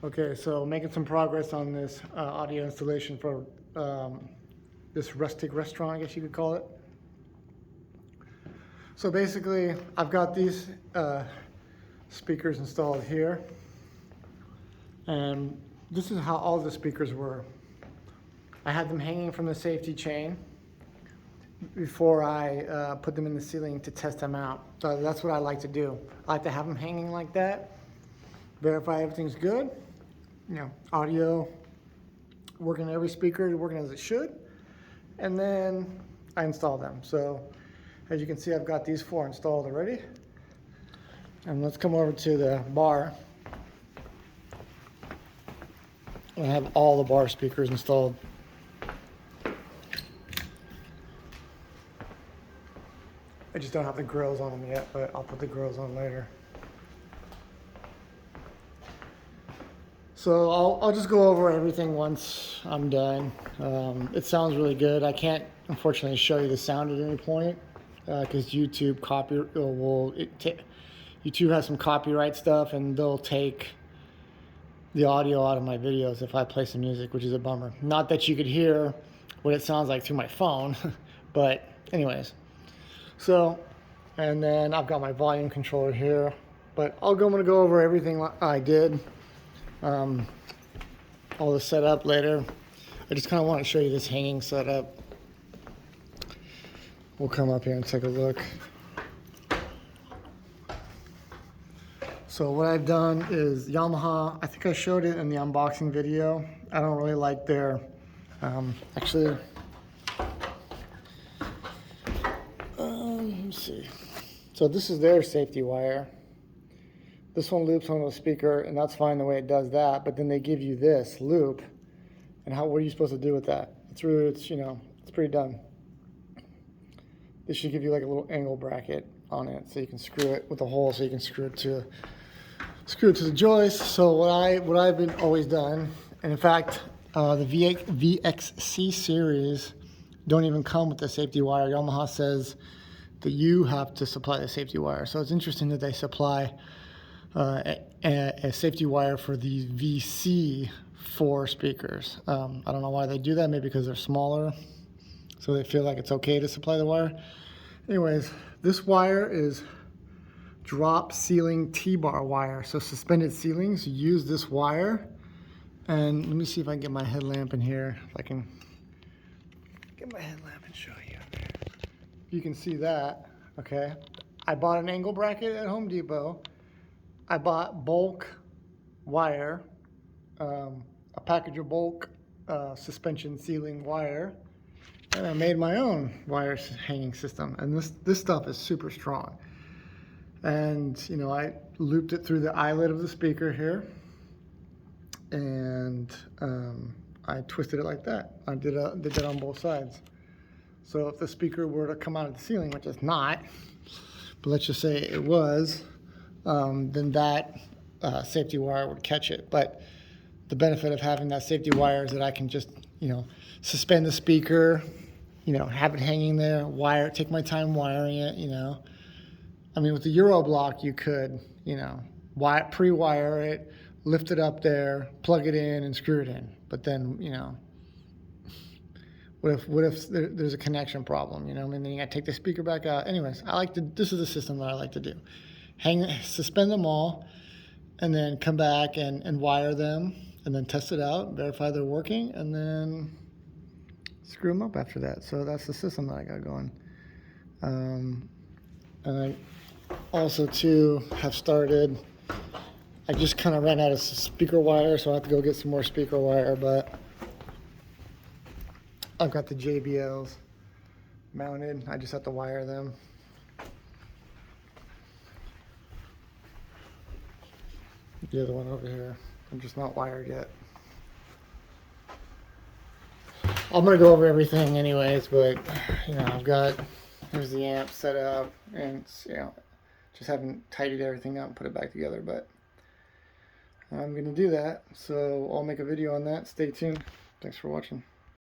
Okay, so making some progress on this audio installation for this rustic restaurant, I guess you could call it. So basically, I've got these speakers installed here, and this is how all the speakers were. I had them hanging from the safety chain before I put them in the ceiling to test them out. So that's what I like to do. I like to have them hanging like that, verify everything's good, you know, audio working every speaker, working as it should, and then I install them. So as you can see, I've got these 4 installed already. And let's come over to the bar. I have all the bar speakers installed. I just don't have the grills on them yet, but I'll put the grills on later. So I'll just go over everything once I'm done. It sounds really good. I can't, unfortunately, show you the sound at any point because YouTube YouTube has some copyright stuff, and they'll take the audio out of my videos if I play some music, which is a bummer. Not that you could hear what it sounds like through my phone, but anyways. So, and then I've got my volume controller here, but I'm gonna go over everything I did. All the setup later. I just kind of want to show you this hanging setup. We'll come up here and take a look. So what I've done is Yamaha, I think I showed it in the unboxing video. I don't really like their, actually, let me see. So this is their safety wire. This one loops on the speaker, and that's fine the way it does that, but then they give you this loop, and what are you supposed to do with that? It's you know, it's pretty dumb. This should give you like a little angle bracket on it, so you can screw it with a hole, so you can screw it to the joist. So what I've been always done, and in fact, the VXC series don't even come with the safety wire. Yamaha says that you have to supply the safety wire. So it's interesting that they supply a safety wire for the VC4 speakers. I don't know why they do that, maybe because they're smaller, so they feel like it's okay to supply the wire. Anyways, this wire is drop ceiling T-bar wire. So suspended ceilings use this wire. And let me see if I can get my headlamp in here. If I can get my headlamp and show you. You can see that, okay? I bought an angle bracket at Home Depot. I bought bulk wire, a package of bulk suspension ceiling wire, and I made my own wire hanging system. And this stuff is super strong. And you know, I looped it through the eyelid of the speaker here, and I twisted it like that. I did that on both sides. So if the speaker were to come out of the ceiling, which it's not, but let's just say it was, then that safety wire would catch it. But the benefit of having that safety wire is that I can just, you know, suspend the speaker, you know, have it hanging there, take my time wiring it, you know. I mean, with the Euro block, you could, you know, pre-wire it, lift it up there, plug it in, and screw it in. But then, you know, what if there's a connection problem, you know? I mean, then you got to take the speaker back out. Anyways, this is the system that I like to do. Suspend them all, and then come back and wire them, and then test it out, verify they're working, and then screw them up after that. So that's the system that I got going. And I also too have started, I just kind of ran out of speaker wire, so I have to go get some more speaker wire, but I've got the JBLs mounted. I just have to wire them. The other one over here, I'm just not wired yet. I'm gonna go over everything anyways, but you know, here's the amp set up, and it's, you know, just haven't tidied everything up and put it back together, but I'm gonna do that. So I'll make a video on that. Stay tuned. Thanks for watching.